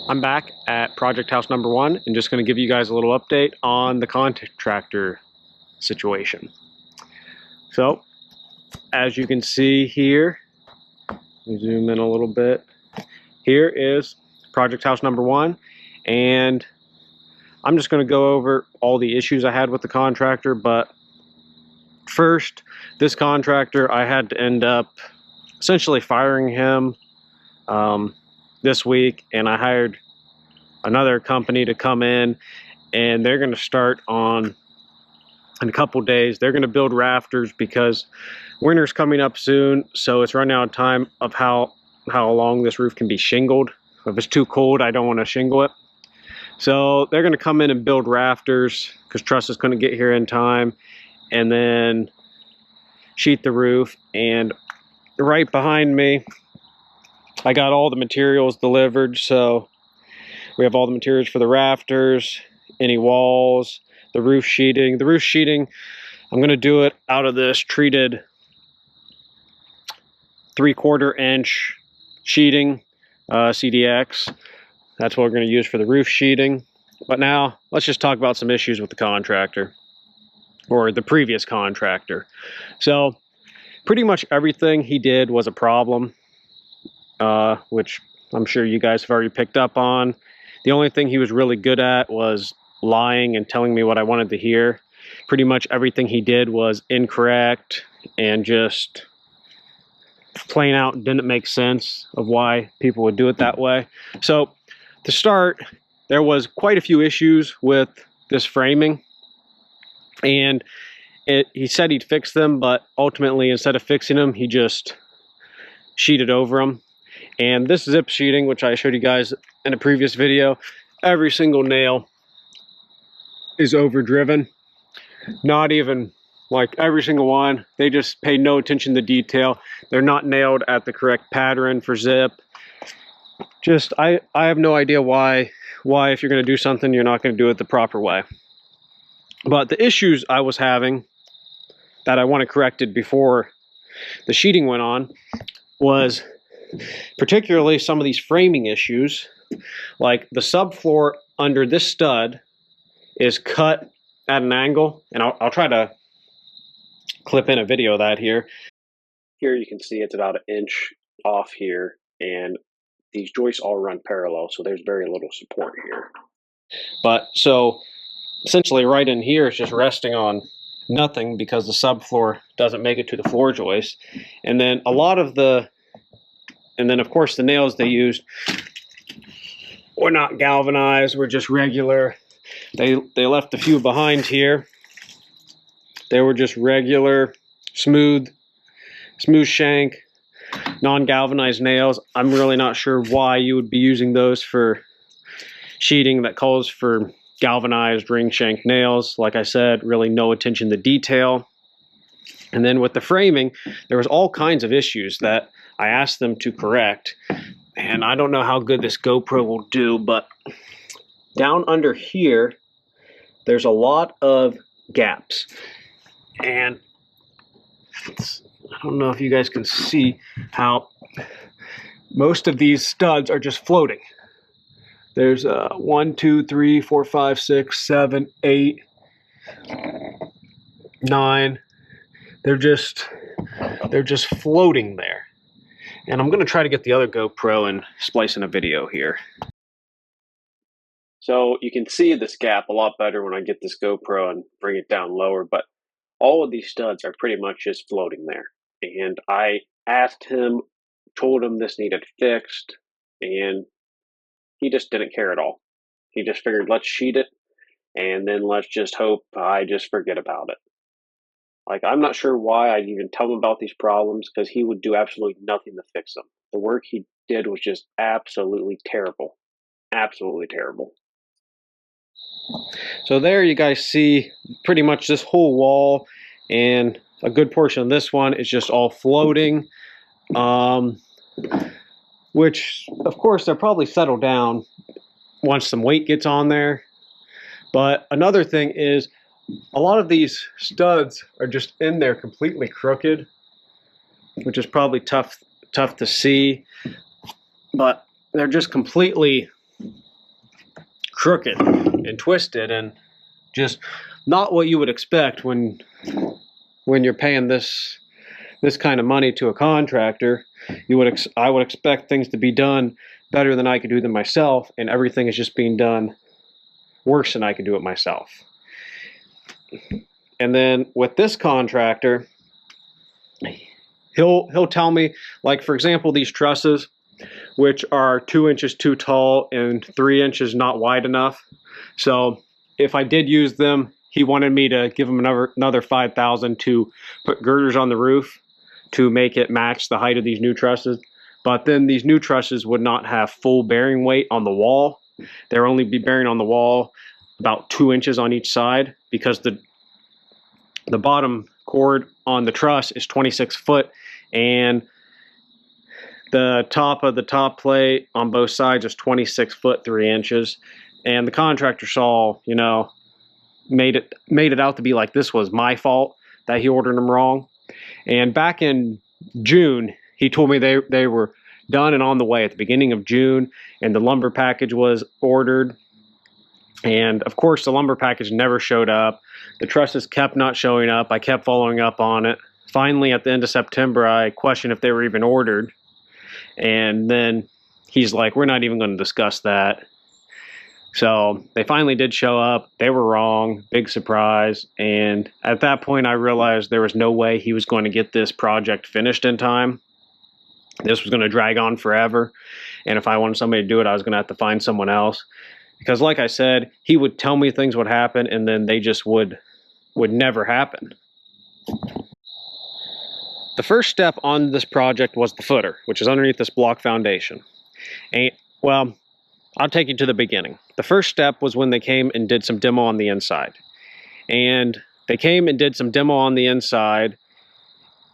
I'm back at project house number 1 and just going to give you guys a little update on the contractor situation. So, as you can see here, zoom in a little bit. Here is project house number 1, and I'm just going to go over all the issues I had with the contractor. But first, this contractor, I had to end up essentially firing him this week, and I hired another company to come in, and they're going to start in a couple days. They're going to build rafters because winter's coming up soon, so it's running out of time of how long this roof can be shingled. If it's too cold, I don't want to shingle it. So they're going to come in and build rafters because Truss is going to get here in time, and then sheet the roof. And right behind me, I got all the materials delivered. So we have all the materials for the rafters, any walls, the roof sheeting. The roof sheeting, I'm going to do it out of this treated 3/4 inch sheeting, CDX. That's what we're going to use for the roof sheeting. But now, let's just talk about some issues with the contractor, or the previous contractor. So, pretty much everything he did was a problem, which I'm sure you guys have already picked up on. The only thing he was really good at was lying and telling me what I wanted to hear. Pretty much everything he did was incorrect and just plain out didn't make sense of why people would do it that way. So to start, there was quite a few issues with this framing, and he said he'd fix them, but ultimately instead of fixing them, he just sheeted over them. And this zip sheeting, which I showed you guys in a previous video, every single nail is overdriven. Not even like every single one. They just pay no attention to detail. They're not nailed at the correct pattern for zip. Just, I have no idea why if you're going to do something, you're not going to do it the proper way. But the issues I was having that I wanted corrected before the sheeting went on was particularly some of these framing issues. Like the subfloor under this stud is cut at an angle, and I'll try to clip in a video of that here. Here you can see it's about 1 inch off here, and these joists all run parallel, so there's very little support here. But so essentially right in here it's just resting on nothing because the subfloor doesn't make it to the floor joist. And then of course the nails they used were not galvanized, were just regular. They left a few behind here. They were just regular, smooth shank, non-galvanized nails. I'm really not sure why you would be using those for sheeting that calls for galvanized ring shank nails. Like I said, really no attention to detail. And then with the framing, there was all kinds of issues that I asked them to correct. And I don't know how good this GoPro will do, but down under here, there's a lot of gaps. And I don't know if you guys can see how most of these studs are just floating. There's 1, 2, 3, 4, 5, 6, 7, 8, 9. They're just floating there. And I'm going to try to get the other GoPro and splice in a video here. So you can see this gap a lot better when I get this GoPro and bring it down lower, but all of these studs are pretty much just floating there. And I asked him, told him this needed fixed, and he just didn't care at all. He just figured, let's sheet it, and then let's just hope I just forget about it. Like, I'm not sure why I'd even tell him about these problems, because he would do absolutely nothing to fix them. The work he did was just absolutely terrible. Absolutely terrible. So there you guys see pretty much this whole wall, and a good portion of this one is just all floating, which of course they'll probably settle down once some weight gets on there. But another thing is a lot of these studs are just in there completely crooked, which is probably tough to see, but they're just completely crooked and twisted, and just not what you would expect when you're paying this kind of money to a contractor. I would expect things to be done better than I could do them myself, and everything is just being done worse than I could do it myself. And then with this contractor, he'll tell me, like, for example, these trusses, which are 2 inches too tall and 3 inches not wide enough. So if I did use them, he wanted me to give him another $5,000 to put girders on the roof to make it match the height of these new trusses. But then these new trusses would not have full bearing weight on the wall. They'll only be bearing on the wall about 2 inches on each side, because the bottom cord on the truss is 26 foot, and the top of the top plate on both sides is 26 foot 3 inches. And the contractor saw, you know, made it out to be like this was my fault that he ordered them wrong. And back in June, he told me they were done and on the way at the beginning of June, and the lumber package was ordered. And of course, the lumber package never showed up. The trusses kept not showing up. I kept following up on it. Finally, at the end of September, I questioned if they were even ordered. And then he's like, we're not even going to discuss that. So they finally did show up. They were wrong. Big surprise. And at that point, I realized there was no way he was going to get this project finished in time. This was going to drag on forever. And if I wanted somebody to do it, I was going to have to find someone else. Because like I said, he would tell me things would happen, and then they just would never happen. The first step on this project was the footer, which is underneath this block foundation. And, well, I'll take you to the beginning. The first step was when they came and did some demo on the inside. And they came and did some demo on the inside,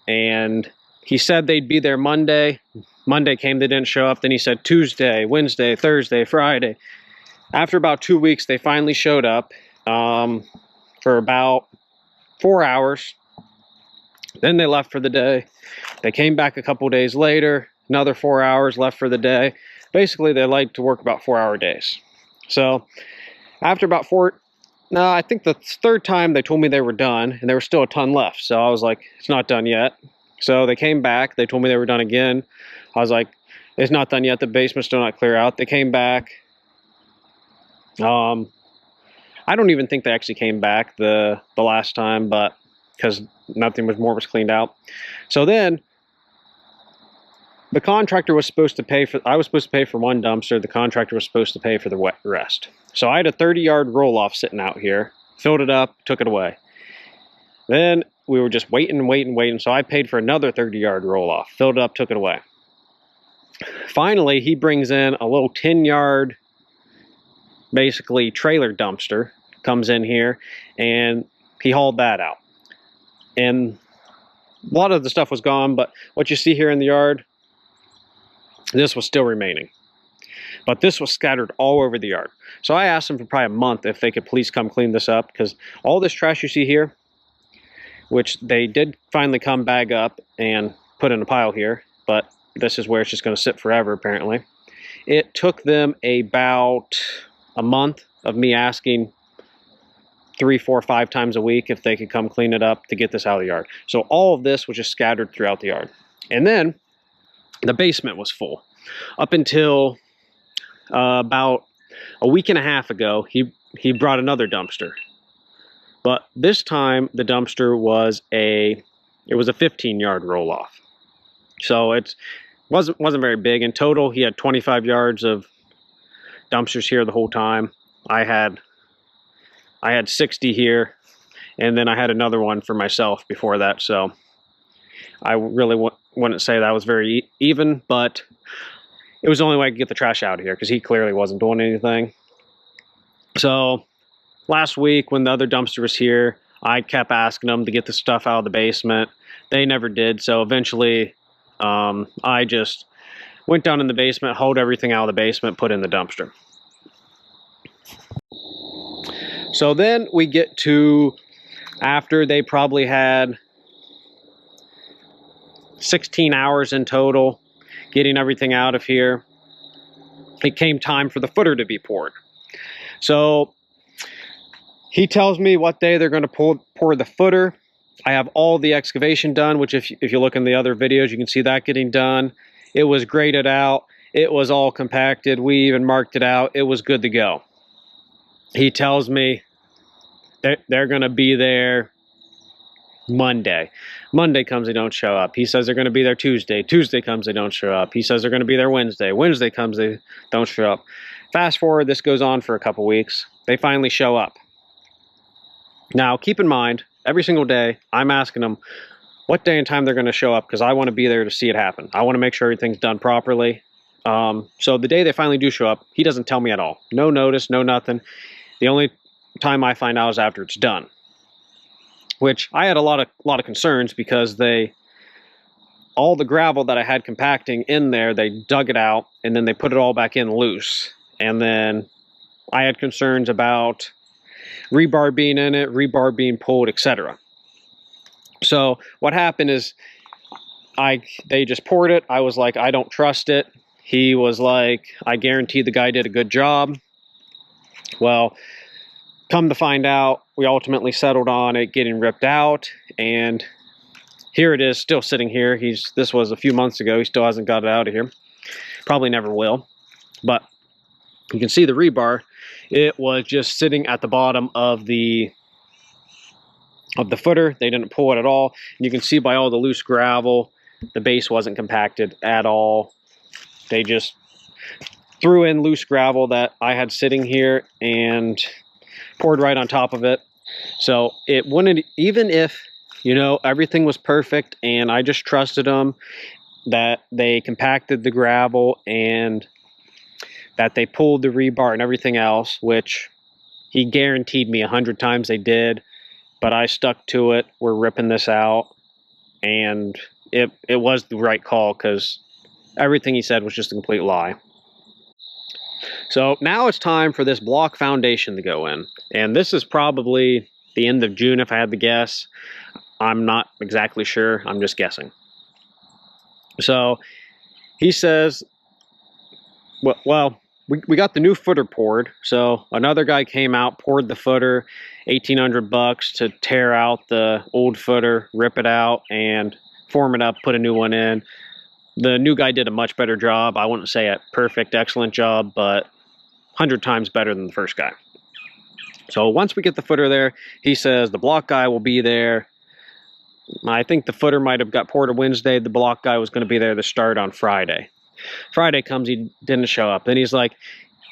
and he said they'd be there Monday. Monday came, they didn't show up. Then he said Tuesday, Wednesday, Thursday, Friday. After about 2 weeks, they finally showed up for about 4 hours. Then they left for the day. They came back a couple days later, another 4 hours, left for the day. Basically, they like to work about 4-hour days. So after about I think the third time they told me they were done, and there was still a ton left. So I was like, it's not done yet. So they came back. They told me they were done again. I was like, it's not done yet. The basement's still not clear out. They came back. I don't even think they actually came back the last time, but because nothing was cleaned out. So then the contractor was supposed to pay for, I was supposed to pay for one dumpster. The contractor was supposed to pay for the rest. So I had a 30-yard roll-off sitting out here, filled it up, took it away. Then we were just waiting. So I paid for another 30-yard roll-off, filled it up, took it away. Finally, he brings in a little 10-yard, basically trailer dumpster, comes in here, and he hauled that out. And a lot of the stuff was gone, but what you see here in the yard, this was still remaining. But this was scattered all over the yard. So I asked them for probably a month if they could please come clean this up, because all this trash you see here, which they did finally come bag up and put in a pile here, but this is where it's just going to sit forever apparently. It took them about a month of me asking 3, 4, 5 times a week if they could come clean it up to get this out of the yard. So all of this was just scattered throughout the yard. And then the basement was full. Up until about a week and a half ago, he brought another dumpster. But this time the dumpster was a 15-yard roll-off. So it wasn't very big. In total, he had 25 yards of dumpsters here the whole time. I had 60 here, and then I had another one for myself before that. So I really wouldn't say that was very even, but it was the only way I could get the trash out of here because he clearly wasn't doing anything. So last week when the other dumpster was here, I kept asking them to get the stuff out of the basement. They never did. So eventually I just went down in the basement, hauled everything out of the basement, put in the dumpster. So then we get to after they probably had 16 hours in total getting everything out of here. It came time for the footer to be poured. So he tells me what day they're going to pour the footer. I have all the excavation done, which if you look in the other videos, you can see that getting done. It was graded out. It was all compacted. We even marked it out. It was good to go. He tells me they're going to be there Monday. Monday comes, they don't show up. He says they're going to be there Tuesday. Tuesday comes, they don't show up. He says they're going to be there Wednesday. Wednesday comes, they don't show up. Fast forward, this goes on for a couple weeks. They finally show up. Now, keep in mind, every single day, I'm asking them what day and time they're going to show up because I want to be there to see it happen. I want to make sure everything's done properly. So the day they finally do show up, he doesn't tell me at all. No notice, no nothing. The only time I find out is after it's done. Which I had a lot of concerns because all the gravel that I had compacting in there, they dug it out and then they put it all back in loose. And then I had concerns about rebar being in it, rebar being pulled, etc. So what happened is they just poured it. I was like, I don't trust it. He was like, I guarantee the guy did a good job. Well, come to find out, we ultimately settled on it getting ripped out, and here it is, still sitting here. This was a few months ago. He still hasn't got it out of here. Probably never will. But you can see the rebar. It was just sitting at the bottom of the footer. They didn't pull it at all. And you can see by all the loose gravel, the base wasn't compacted at all. They just threw in loose gravel that I had sitting here and poured right on top of it. So it wouldn't, even if, everything was perfect and I just trusted them that they compacted the gravel and that they pulled the rebar and everything else, which he guaranteed me 100 times they did, but I stuck to it. We're ripping this out, and it was the right call because everything he said was just a complete lie. So now it's time for this block foundation to go in. And this is probably the end of June if I had to guess. I'm not exactly sure. I'm just guessing. So he says, well, we got the new footer poured. So another guy came out, poured the footer, $1,800 to tear out the old footer, rip it out, and form it up, put a new one in. The new guy did a much better job. I wouldn't say a perfect, excellent job, but 100 times better than the first guy. So once we get the footer there, he says the block guy will be there. I think the footer might have got poured on Wednesday. The block guy was going to be there to start on Friday. Friday comes, he didn't show up. Then he's like,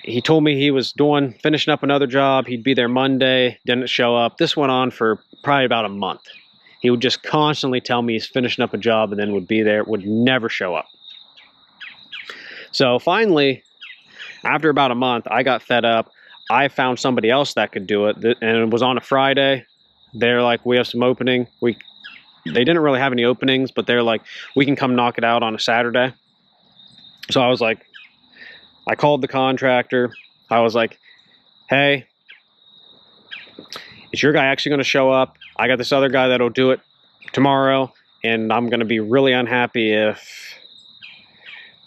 he told me he was finishing up another job. He'd be there Monday, didn't show up. This went on for probably about a month. He would just constantly tell me he's finishing up a job and then would be there, would never show up. So finally, after about a month, I got fed up. I found somebody else that could do it, and it was on a Friday. They're like, we have some opening. They didn't really have any openings, but they're like, we can come knock it out on a Saturday. So I was like, I called the contractor. I was like, hey, is your guy actually going to show up? I got this other guy that'll do it tomorrow, and I'm going to be really unhappy if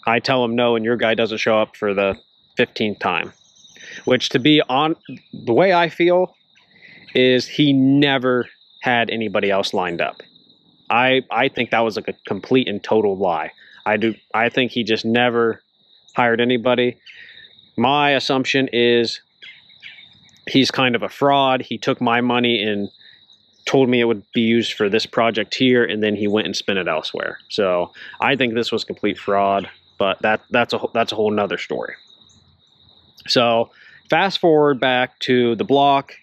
I tell him no and your guy doesn't show up for the 15th time. Which, to be on, the way I feel is he never had anybody else lined up. I think that was like a complete and total lie. I think he just never hired anybody. My assumption is he's kind of a fraud. He took my money and told me it would be used for this project here, and then he went and spent it elsewhere. So I think this was complete fraud, but that's a whole nother story. So fast forward back to the block.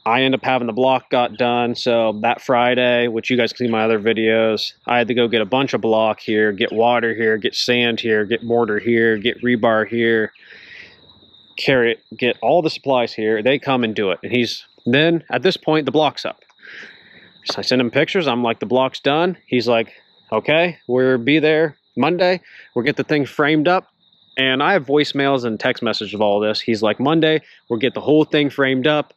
I end up having the block got done. So that Friday, which you guys can see in my other videos, I had to go get a bunch of block here, get water here, get sand here, get mortar here, get rebar here, carry it, get all the supplies here. They come and do it. And then at this point, the block's up. So I send him pictures. I'm like, the block's done. He's like, okay, we'll be there Monday. We'll get the thing framed up. And I have voicemails and text messages of all this. He's like, Monday, we'll get the whole thing framed up.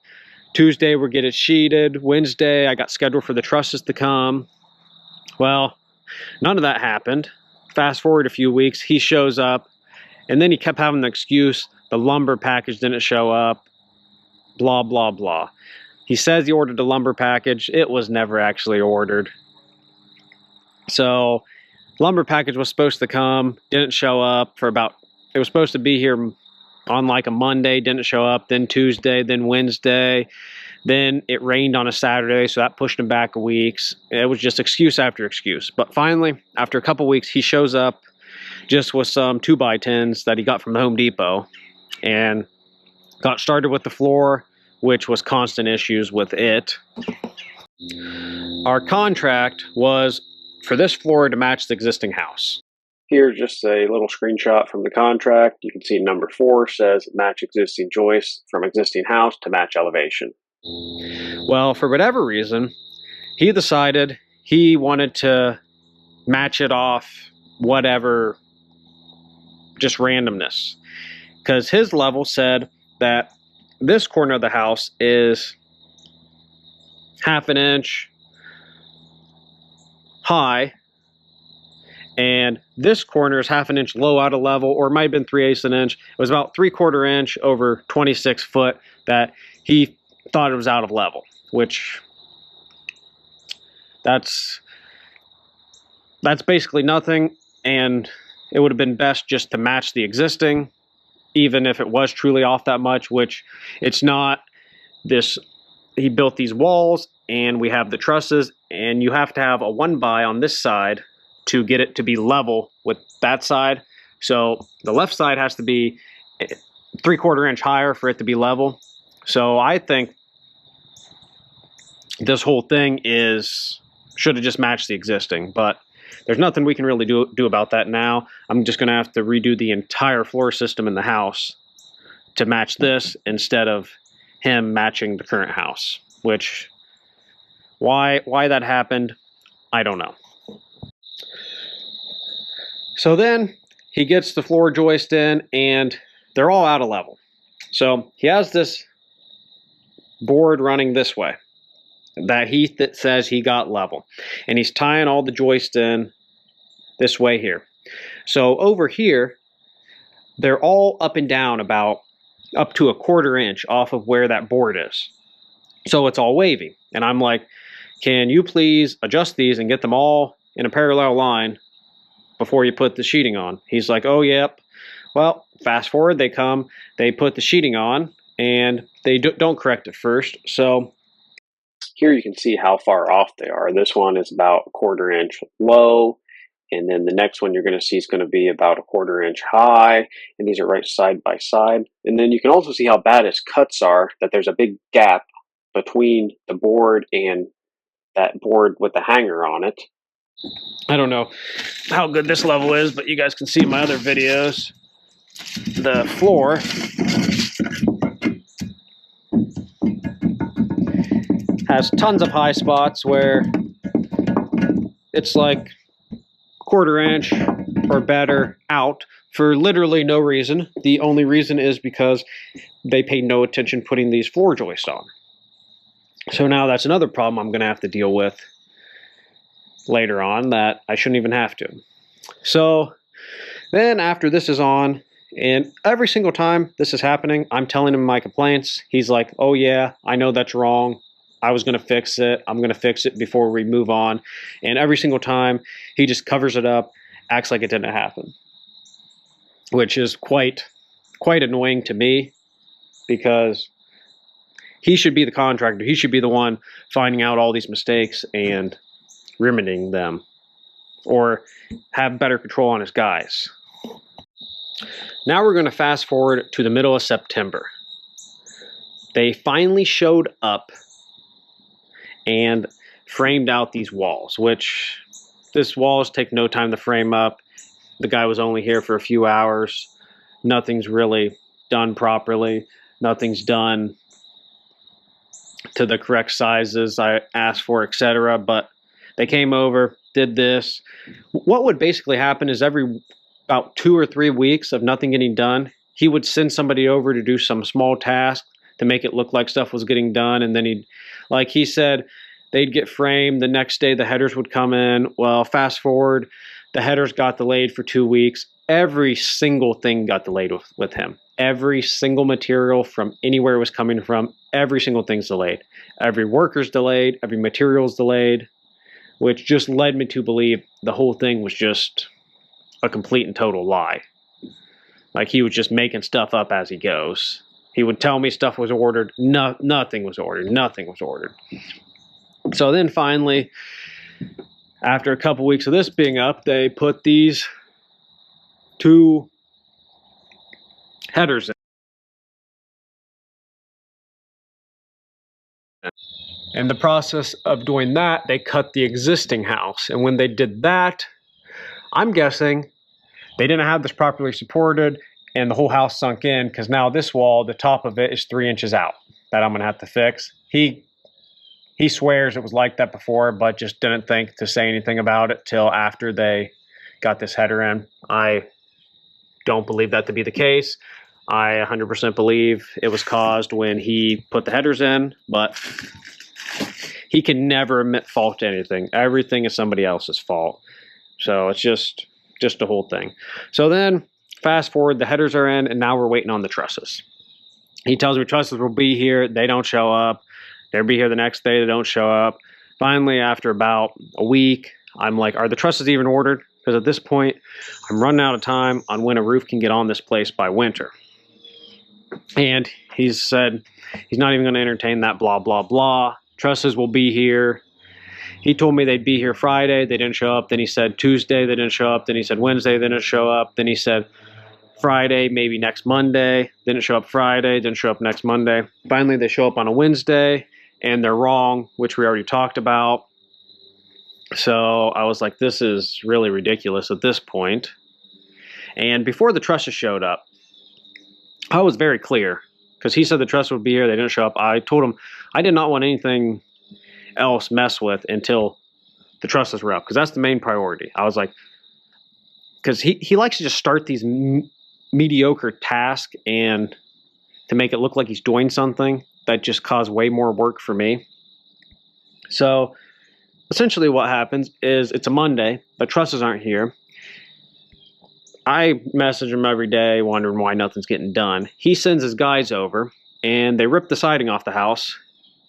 Tuesday, we'll get it sheeted. Wednesday, I got scheduled for the trusses to come. Well, none of that happened. Fast forward a few weeks, he shows up, and then he kept having the excuse the lumber package didn't show up. blah, blah, blah. He says he ordered a lumber package. It was never actually ordered. So lumber package was supposed to come, didn't show up for about, it was supposed to be here on like a Monday, didn't show up, then Tuesday, then Wednesday, then it rained on a Saturday, so that pushed him back a week. It was just excuse after excuse. But finally, after a couple weeks, he shows up just with some 2x10s that he got from the Home Depot and got started with the floor, which was constant issues with it. Our contract was for this floor to match the existing house. Here's just a little screenshot from the contract. You can see number 4 says match existing joists from existing house to match elevation. Well, for whatever reason, he decided he wanted to match it off whatever, just randomness. Because his level said that this corner of the house is 1/2 inch high, and this corner is 1/2 inch low out of level, or it might have been 3/8 inch. It was about 3/4 inch over 26 foot that he thought it was out of level, which that's basically nothing, and it would have been best just to match the existing, even if it was truly off that much, which it's not. This, he built these walls, and we have the trusses, and you have to have a 1x on this side to get it to be level with that side. So the left side has to be 3/4 inch higher for it to be level. So I think this whole thing should have just matched the existing, but there's nothing we can really do about that now. I'm just going to have to redo the entire floor system in the house to match this instead of him matching the current house, which why that happened, I don't know. So then he gets the floor joist in, and they're all out of level. So he has this board running this way that he says he got level, and he's tying all the joists in this way here. So over here, they're all up and down about up to 1/4 inch off of where that board is. So it's all wavy. And I'm like, can you please adjust these and get them all in a parallel line before you put the sheeting on? He's like, oh, yep. Well, fast forward, they come, they put the sheeting on, and they don't correct it first. So here you can see how far off they are. This one is about 1/4 inch low, and then the next one you're going to see is going to be about 1/4 inch high, and these are right side by side. And then you can also see how bad his cuts are, that there's a big gap between the board and that board with the hanger on it. I don't know how good this level is, but you guys can see in my other videos, the floor has tons of high spots where it's like 1/4 inch or better out for literally no reason. The only reason is because they paid no attention putting these floor joists on. So now that's another problem I'm going to have to deal with later on that I shouldn't even have to. So then after this is on, and every single time this is happening, I'm telling him my complaints. He's like, oh yeah, I know that's wrong. I was going to fix it. I'm going to fix it before we move on. And every single time he just covers it up, acts like it didn't happen, which is quite annoying to me, because he should be the contractor. He should be the one finding out all these mistakes and remedying them, or have better control on his guys. Now we're going to fast forward to the middle of September. They finally showed up and framed out these walls, which this walls take no time to frame up. The guy was only here for a few hours. Nothing's really done properly. Nothing's done to the correct sizes I asked for, etc. But they came over, did this. What would basically happen is every about 2 or 3 weeks of nothing getting done, he would send somebody over to do some small task to make it look like stuff was getting done, and then he'd, like he said, they'd get framed. The next day the headers would come in. Well, fast forward, the headers got delayed for 2 weeks. every single thing got delayed with him. Every single material from anywhere it was coming from, every single thing's delayed. Every worker's delayed, every material's delayed, which just led me to believe the whole thing was just a complete and total lie. Like, he was just making stuff up as he goes. He would tell me stuff was ordered. Nothing was ordered. Nothing was ordered. So then finally, after a couple weeks of this being up, they put these 2 headers in. In the process of doing that, they cut the existing house. And when they did that, I'm guessing they didn't have this properly supported and the whole house sunk in, because now this wall, the top of it is 3 inches out that I'm going to have to fix. He swears it was like that before, but just didn't think to say anything about it till after they got this header in. I don't believe that to be the case. I 100% believe it was caused when he put the headers in, but he can never admit fault to anything. Everything is somebody else's fault. So it's just the whole thing. So then, fast forward, the headers are in, and now we're waiting on the trusses. He tells me trusses will be here. They don't show up. They'll be here the next day. They don't show up. Finally, after about a week, I'm like, are the trusses even ordered? Because at this point, I'm running out of time on when a roof can get on this place by winter. And he said he's not even going to entertain that blah, blah, blah. Trusses will be here. He told me they'd be here Friday. They didn't show up. Then he said Tuesday. They didn't show up. Then he said Wednesday. They didn't show up. Then he said Friday, maybe next Monday. Didn't show up Friday. Didn't show up next Monday. Finally, they show up on a Wednesday, and they're wrong, which we already talked about. So I was like, this is really ridiculous at this point. And before the trusses showed up, I was very clear, because he said the truss would be here. They didn't show up. I told him I did not want anything else messed with until the trusses were up, because that's the main priority. I was like, because he likes to just start these mediocre tasks and to make it look like he's doing something that just cause way more work for me. So essentially what happens is it's a Monday, the trusses aren't here. I message him every day wondering why nothing's getting done. He sends his guys over, and they rip the siding off the house,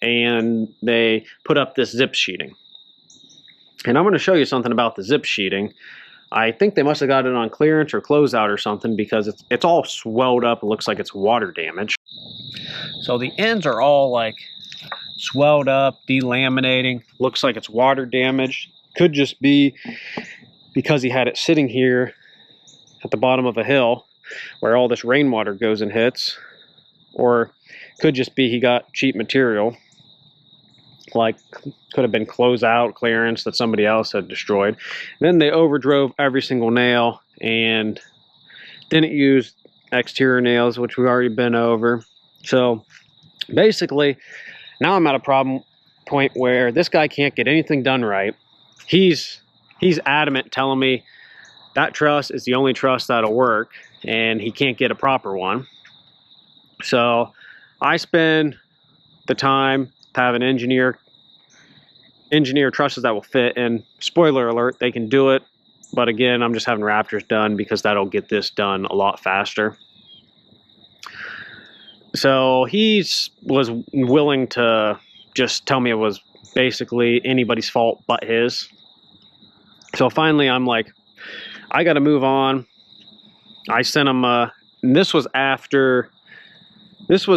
and they put up this zip sheeting. And I'm going to show you something about the zip sheeting. I think they must have got it on clearance or closeout or something, because it's all swelled up. It looks like it's water damage. So the ends are all like swelled up, delaminating. Looks like it's water damage. Could just be because he had it sitting here at the bottom of a hill where all this rainwater goes and hits. Or could just be he got cheap material, like could have been closeout, clearance that somebody else had destroyed. And then they overdrove every single nail and didn't use exterior nails, which we've already been over. So basically, now I'm at a problem point where this guy can't get anything done right. He's adamant telling me that truss is the only truss that'll work, and he can't get a proper one. So I spend the time to have an engineer trusses that will fit, and spoiler alert, they can do it. But again, I'm just having Raptors done because that'll get this done a lot faster. So he was willing to just tell me it was basically anybody's fault but his. So finally I'm like, I got to move on. I sent him, and this was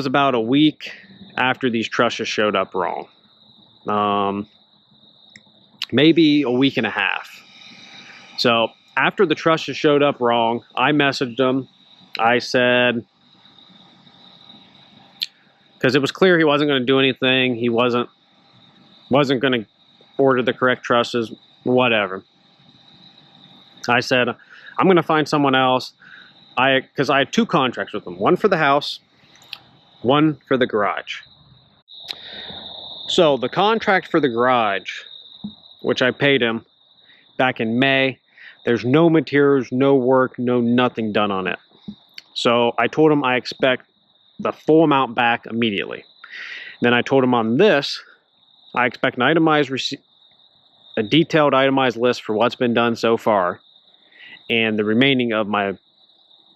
about a week after these trusses showed up wrong. Maybe a week and a half. So after the trusses showed up wrong, I messaged him. I said, because it was clear he wasn't going to do anything. He wasn't going to order the correct trusses, whatever. I said, I'm going to find someone else. Because I had 2 contracts with them. One for the house, one for the garage. So the contract for the garage, which I paid him back in May, there's no materials, no work, no nothing done on it. So I told him I expect the full amount back immediately. Then I told him on this, I expect an itemized receipt, a detailed itemized list for what's been done so far, and the remaining of my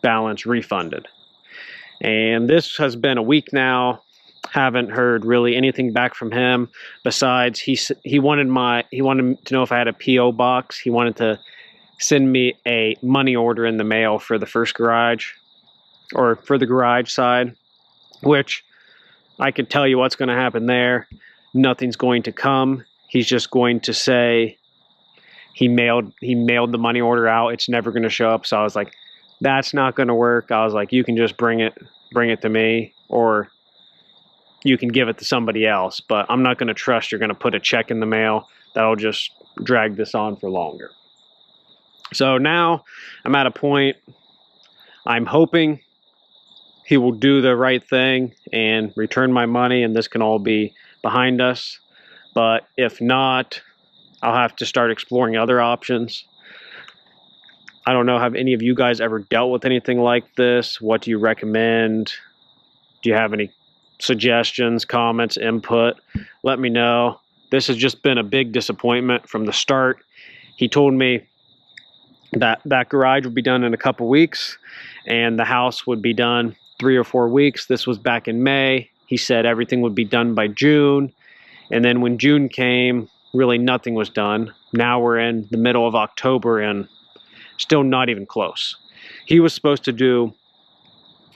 balance refunded. And this has been a week now. Haven't heard really anything back from him. Besides, he wanted to know if I had a PO box. He wanted to send me a money order in the mail for the first garage, or for the garage side, which I could tell you what's going to happen there. Nothing's going to come. He's just going to say he mailed the money order out. It's never going to show up. So I was like, that's not going to work. I was like, you can just bring it to me, or you can give it to somebody else, but I'm not going to trust you're going to put a check in the mail. That'll just drag this on for longer. So now I'm at a point, I'm hoping he will do the right thing and return my money, and this can all be behind us. But if not, I'll have to start exploring other options. I don't know, have any of you guys ever dealt with anything like this? What do you recommend? Do you have any suggestions, comments, input? Let me know. This has just been a big disappointment from the start. He told me that that garage would be done in a couple weeks and the house would be done 3 or 4 weeks. This was back in May. He said everything would be done by June. And then when June came, really nothing was done. Now we're in the middle of October and still not even close. He was supposed to do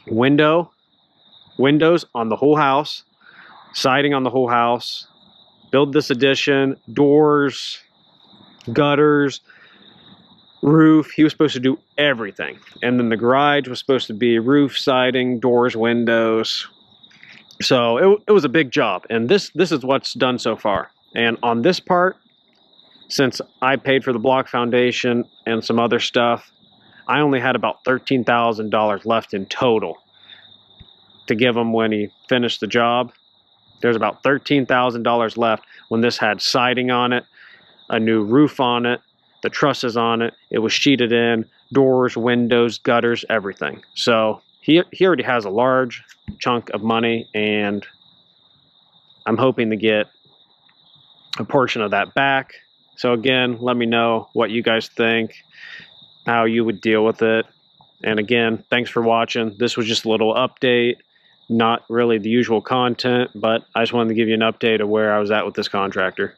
windows on the whole house, siding on the whole house, build this addition, doors, gutters, roof. He was supposed to do everything. And then the garage was supposed to be roof, siding, doors, windows. So it was a big job. And this is what's done so far. And on this part, since I paid for the block foundation and some other stuff, I only had about $13,000 left in total to give him when he finished the job. There's about $13,000 left when this had siding on it, a new roof on it, the trusses on it. It was sheeted in, doors, windows, gutters, everything. So he already has a large chunk of money, and I'm hoping to get a portion of that back. So again, let me know what you guys think, how you would deal with it. And again, thanks for watching. This was just a little update, not really the usual content, but I just wanted to give you an update of where I was at with this contractor.